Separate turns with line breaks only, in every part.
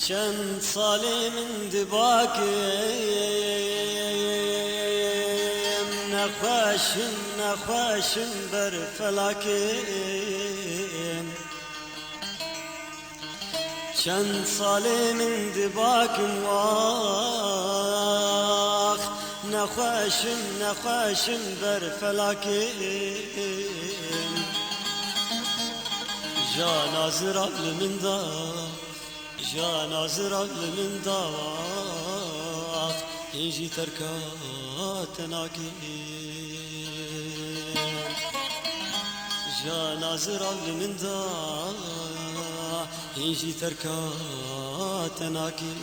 چند سالی من دباکم نخواشم بر فلاکم چند سالی من دباکم واخ نخواشم بر فلاکم جا نازر عقل من من داخ يجي تركات ناكي جا نازر عقل من يجي تركات ناكي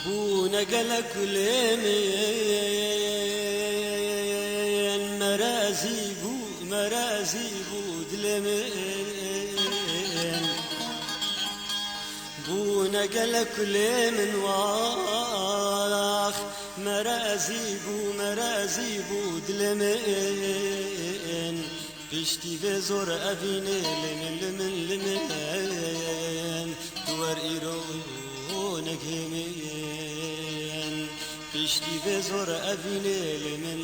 بو نقل كل من مرازي بو دلمين بو نقل كل من واخ مرازي بو دلمين بشتي بزور أبيني لمن دوار إيرونك همين بشتي بزور أبيني لمن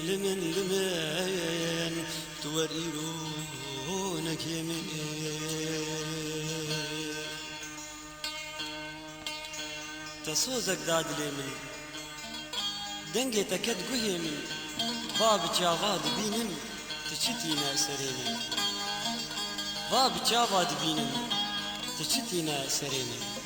دوار إيرونك همين تصوزك داد لمن دنگي تكد قهمي باب جاغاد بينم تشتينا سريني باب جاغاد بينم تشتينا سريني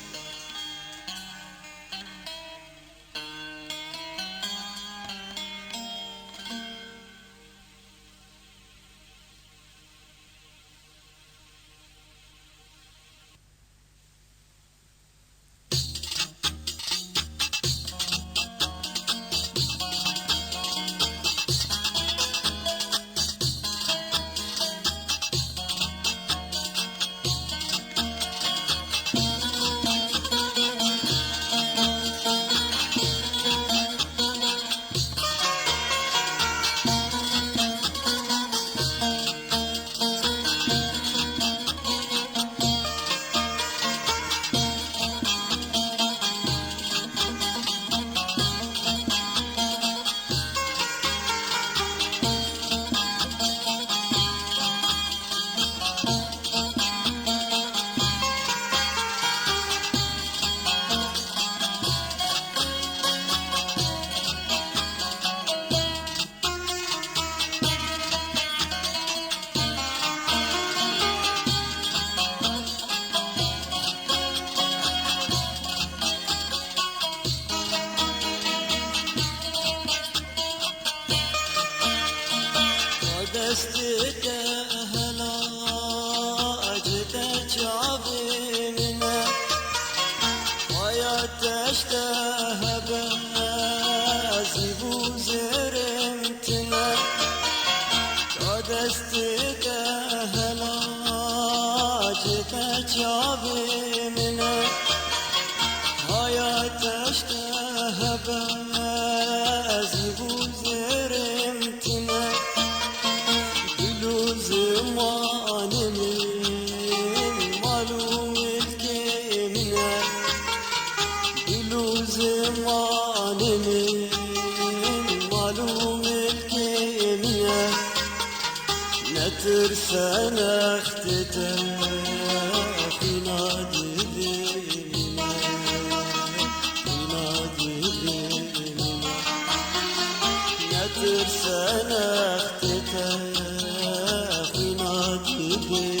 دستك هلا أجدك عظيمنا ويا تشتهى بازيب وزرمتنا دستك هلا أجدك عظيمنا ويا تشتهى بازيب وزرمتنا زمان من معلوم الكيمنا بلو زمان من معلوم الكيمنا نترسى نختتها في نادي ليلنا نترسى نختتها في نادي ليلنا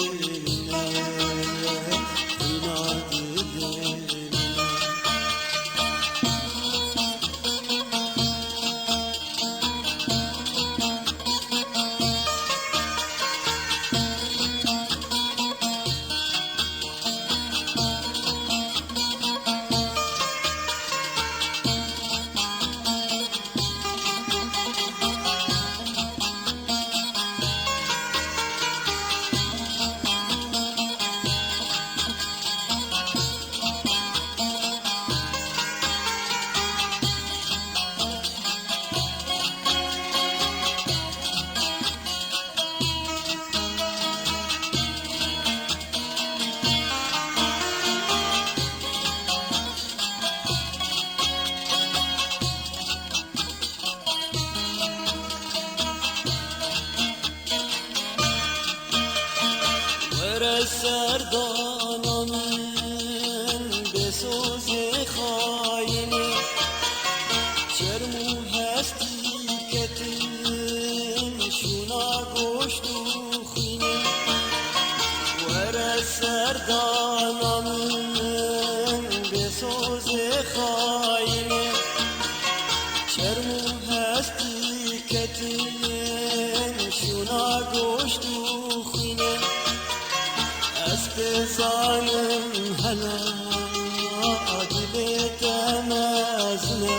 هلا دل تمزنه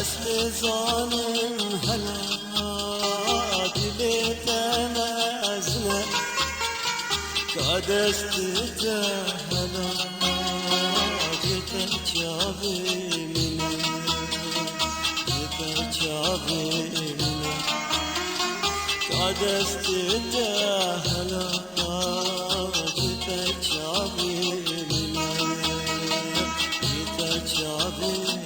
اصل ظالم هلا دل تمزنه کادست هلا جت چاوی منه جت چاوی منه کادست هلا جت چاوی منه جت چاوی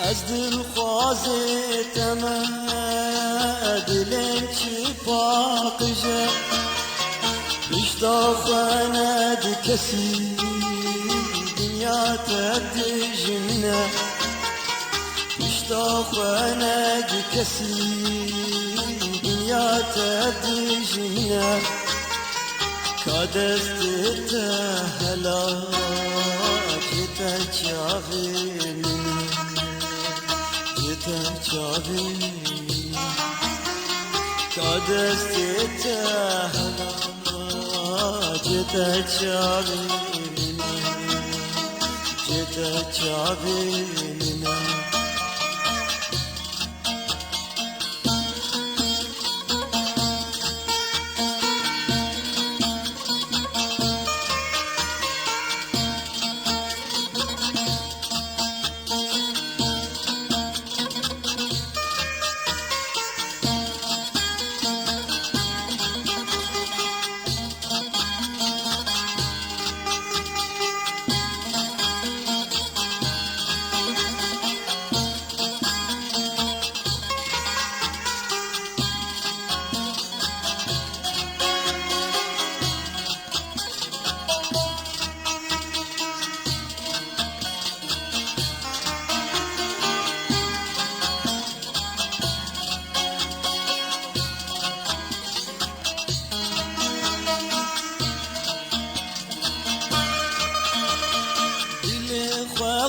از دل خوازتم دلم چی پاکشه رشتا خاند کسی دنیا تدجمنه رشتا خاند کسی دنیا تدجمنه کادست هلا جت چاوی منه جت چاوی کادست هلا جت چاوی منه جت چاوی منه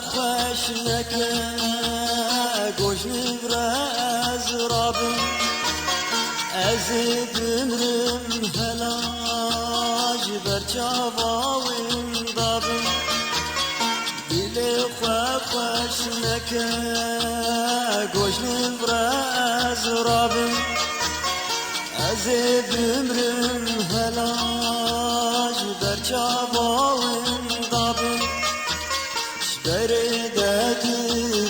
خوش نکه گوش نبره از رابم از بمرم هلاج بر چاواویم دابم دل خوش نکه گوش نبره از رابم از بمرم هلاج بر چاواویم دابم بردت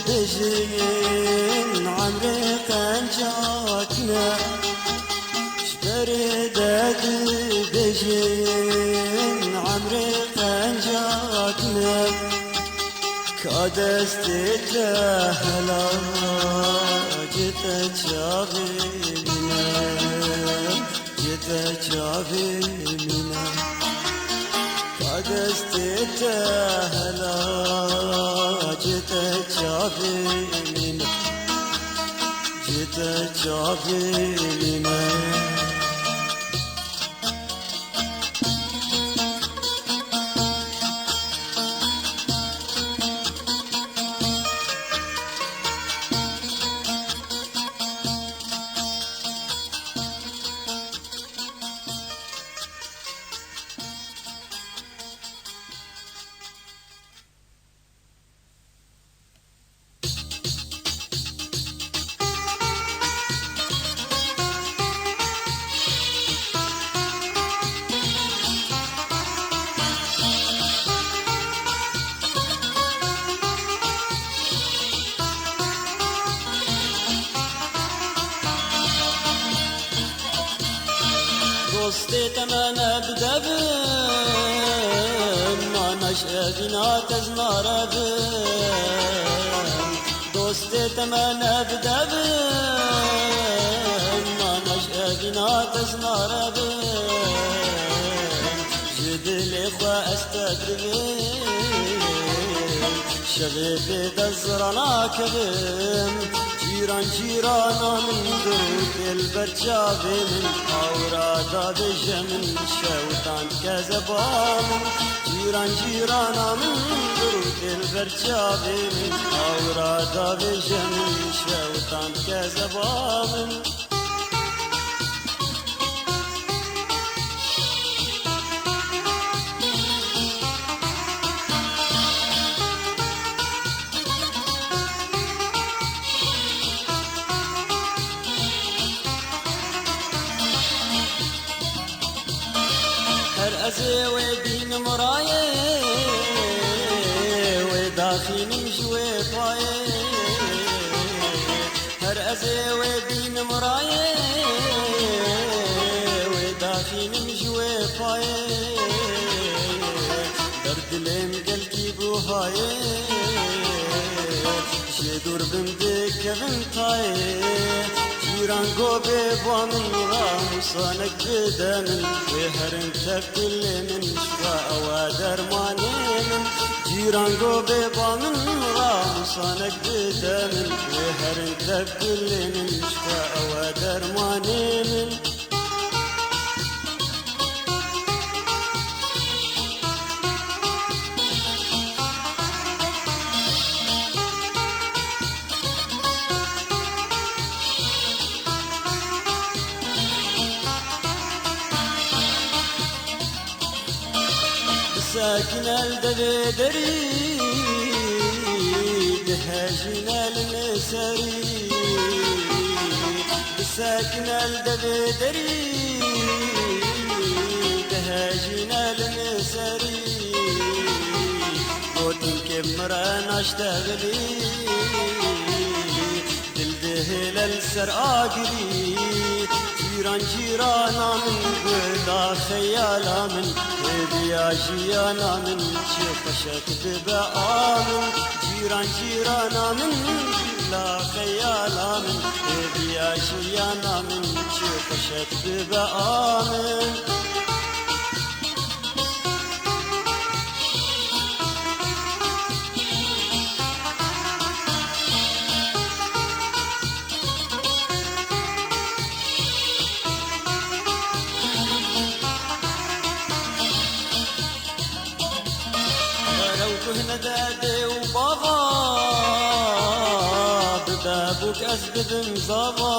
بجين عمري قنجاتنا بردت بجين عمري قنجاتنا كادست هلا جت شافي منا جت شافي منا کادست هلا جت چاوی منه جت چاوی منه دوستی تمنى بدبن ما نشأبنا تزناربن دوستی تمنى بدبن ما نشأبنا تزناربن جدل إخوة أستدربن شبيبي دزرنا كبن جيران جيرانا من دروك البرجابي من أورادا بجمن شوطان كذبان جيران جيرانا من دروك البرجابي من أورادا بجمن شوطان كذبان أزي وبين مراية وداخين مجوي باية هر أزي وبين مراية وداخين مجوي باية درد لين قلبي بوهاية جدور بندك بنتاية جيران قوبي بوامن راموسانك بدمن وهرن تبدل من شفاء ودرماني من جيران قوبي بوامن راموسانك بدمن وهرن تبدل من شفاء ودرماني من ساكن الدبدري دهاجنا المساري ساكن الدبدري دهاجنا المساري قوتن كمران اشتغلي دلدهل السرقاقلي جيران جيرانا من قدا خيالا من بيا جيانا من شفشت ببآمن جيران جيرانا من لا خيالا من بيا جيانا من شفشت ببآمن هنا دادي وبابا ببابك أسبب مزابا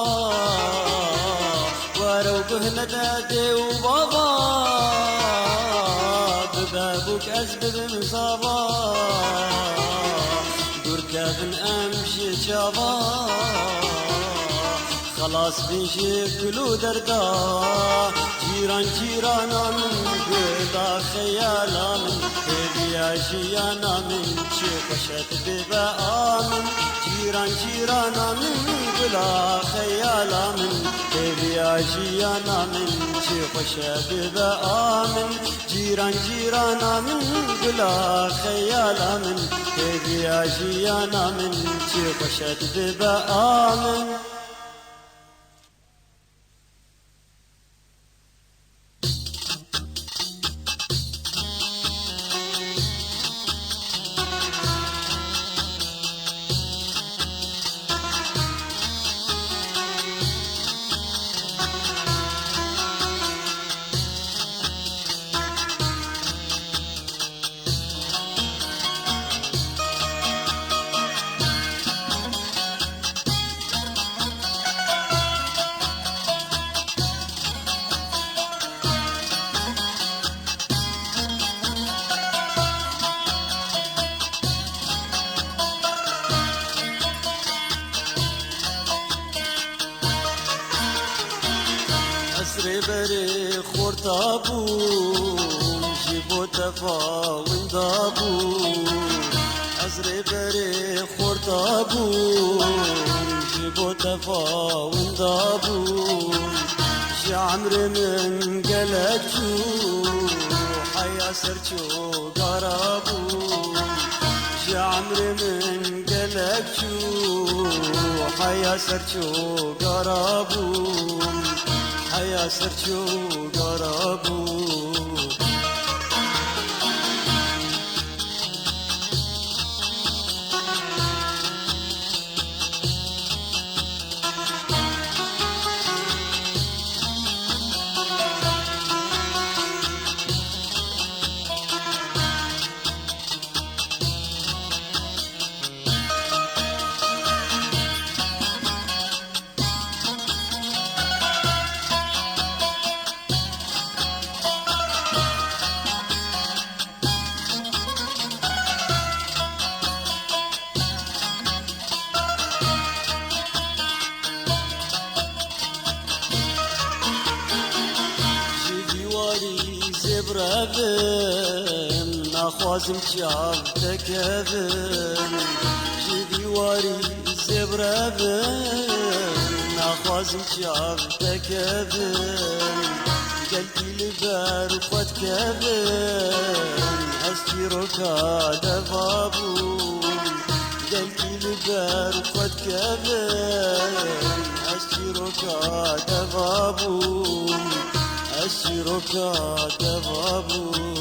وروك هنا دادي وبابا ببابك أسبب مزابا دور كابن أمشي جابا خلاص بيجي كلو دردا جيران جيرانا من قدا خيالا من بيا جيانا من شفشت ببآمن جيران جيرانا من قدا خيالا من بيا جيانا من شفشت ببآمن جيران جيرانا من قدا خيالا من بيا جيانا من شفشت ببآمن بري خورتابو جيبو تفا وندابو أزري بري خورتابو جيبو تفا وندابو شعمر من قلق حيا سرچو قرابو شعمر من قلق حيا سرچو قرابو حيا سرچو قرابو برابن نخوازم شعب تكابن جدي واري زبرابن نخوازم شعب تكابن قلبي لبار وقد كابن أستيروكا دبابون قلبي لبار وقد كابن أستيروكا دبابون أسيرك دبابو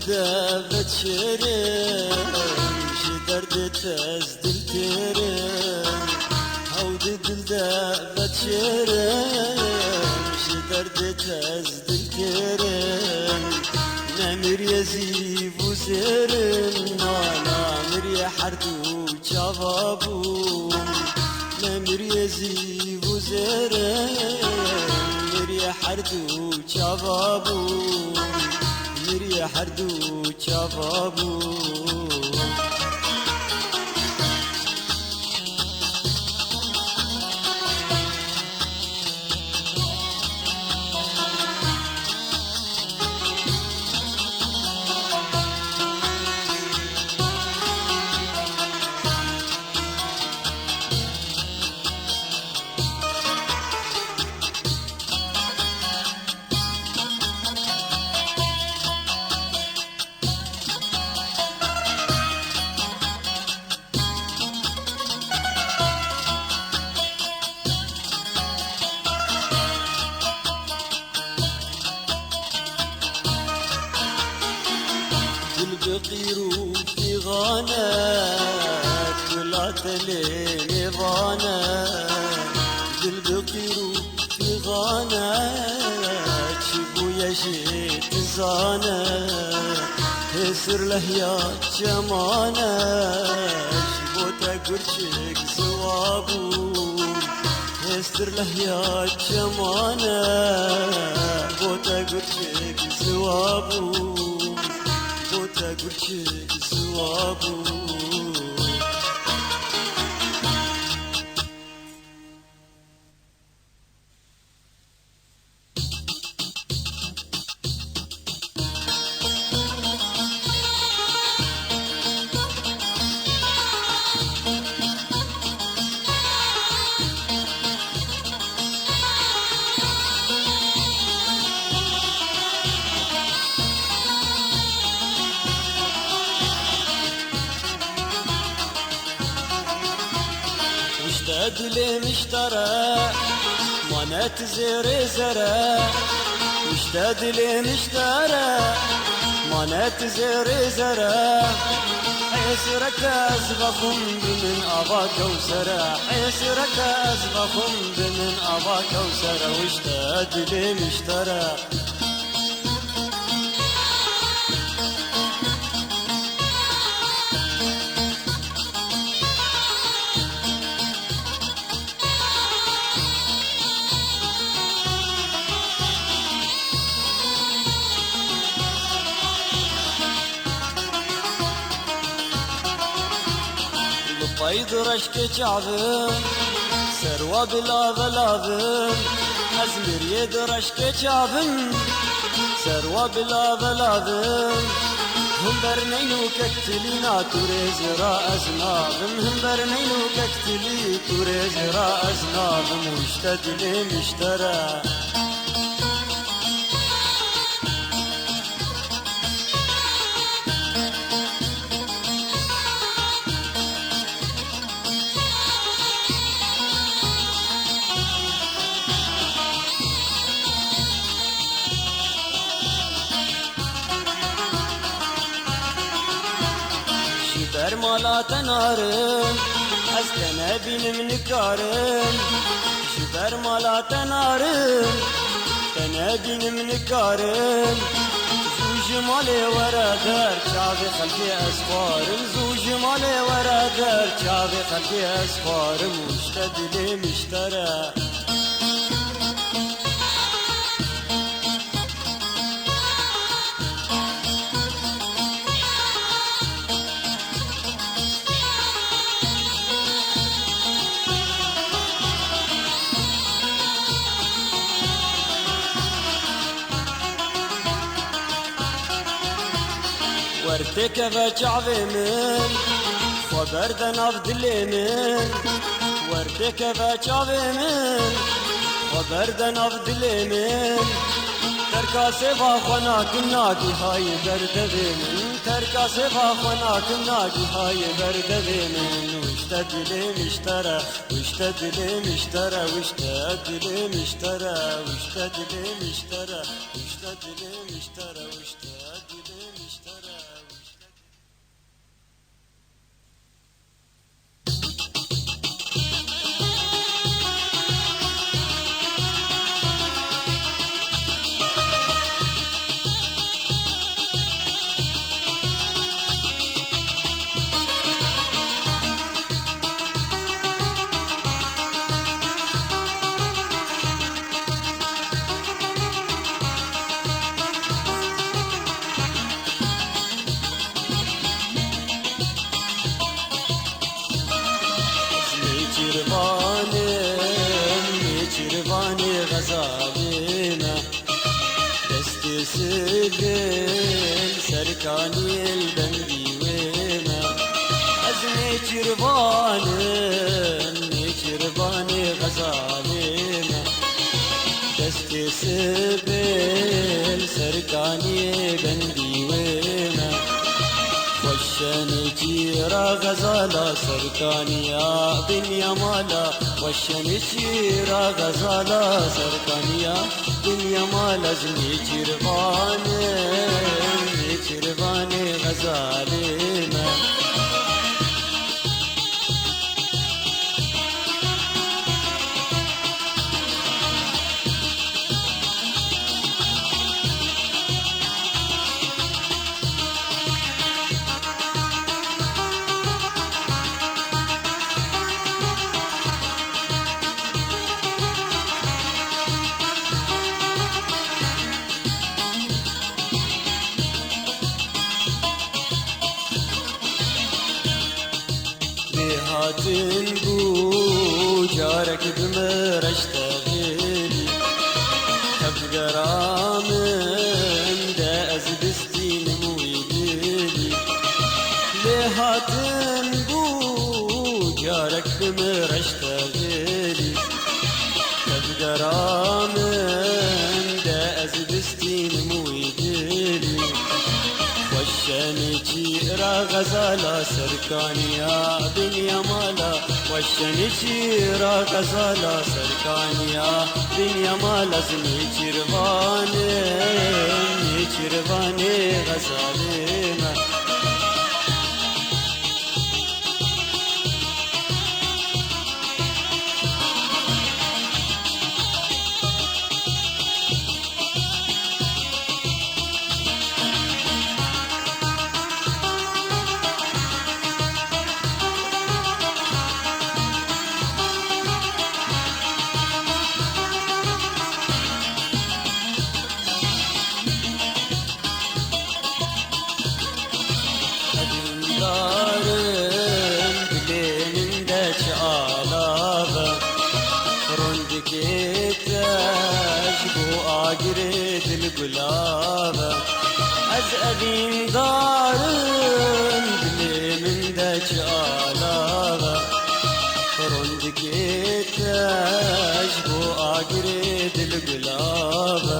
دابت شرم شدرد تزدل ترم هود دل دابت شرم شدرد تزدل ترم نمر يزيب وزرم نمر يحردو شبابو نمر يزيب وزرم نمر يحردو شبابو يا حردو شبابو بقيرو في غانات ولا تلين غانات دل بقيرو في غانات شبو يشيت زانات هسر له يا جمانات شبو تقرشك زوابو هسر له يا جمانات شبو تقرشك زوابو تقولك زوابو دلي مشترى مانات زير زرى مشتاق لي مشترى مانات مانت زيري زرا حيسرك أزغفم بمن أبا كوسرا حيسرك أزغفم بمن أبا كوسرا واشتاد لي مشترى طيد رشك شعبن سروى بلا بلابن أزمر يد رشك شعبن سروى بلا بلابن هم برنينو ككتلينا توريز رأزنابن هم برنينو ككتلي توريز رأزنابن واشتد لي مشترى برمالا تنارم از تنبین منکارم شبر مالا تنارم تنبین منکارم زوج مالی ورا در چاو خلقی اسفارم زوج مالی ورا در چاو خلقی اسفارم مشتد لی مشترى وردك شعبي من وبرد نفض من وردك شعبي من وبرد نفض من تركا سبا خنا كناكي هاي برد من تركا سبا خنا كناكي هاي برد من واشتد لي مشترى واشتد لي مشترى واشتد لي مشترى واشتد لي مشترى واشتد لي مشترى واشتد لي مشترى چربانی غزالنا دستی سگل سرکانی البندی وینا از چربانی غزالنا دستی سگل سرکانی بندی وینا وشني جيرا غزالا سركانيا بنيا مالا وشني جيرا غزالا سركانيا بنيا مالا زني جرباني غزالنا هاتن بو جارك بمرشتغلي تبقرام دا أزبستين مويدلي لهاتن بو جارك بمرشتغلي تبقرام دا أزبستين مويدلي وشني جيرا غزالا سركانيا دنيا مالا وشني جيرا غزالا سركانيا دنيا مالا زني جرباني جرباني غزالنا دارم بلين دچ آلابه رندك تجبو آجرد القلابه از أبين دارم بلين دچ آلابه رندك تجبو آجرد القلابه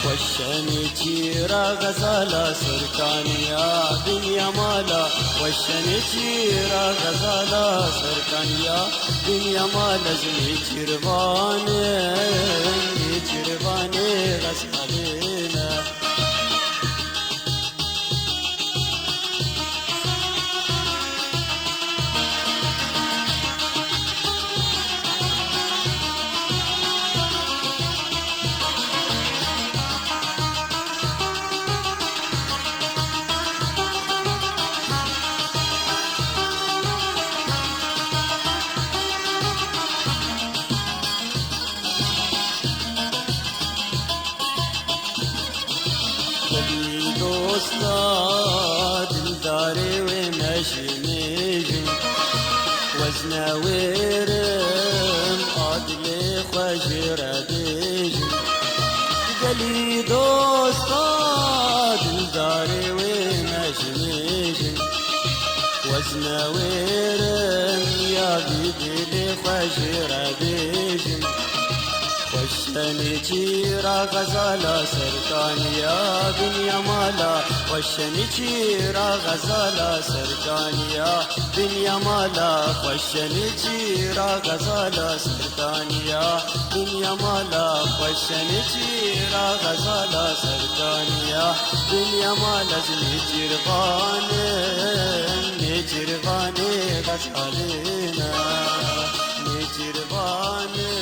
وشني تيرا غزالة سركانيا دنيا مالا وشني تيرا غزالة سركانيا دنيا مالا زمي تيرباني غزالينا دوستا دلداري ونجميجم وزنا ويرم عدلي خجر ديجم قالي دوستا دلداري ونجميجم وزنا ويرم يا بيدي خجر ديجم وشني تيرا غزالة سركانيا دنيا مالا وشني تيرا غزالة سركانيا دنيا مالا وشني تيرا غزالة سركانيا دنيا مالا وشني تيرا غزالة سركانيا دنيا مالا زني جرباني غزالينا نجرباني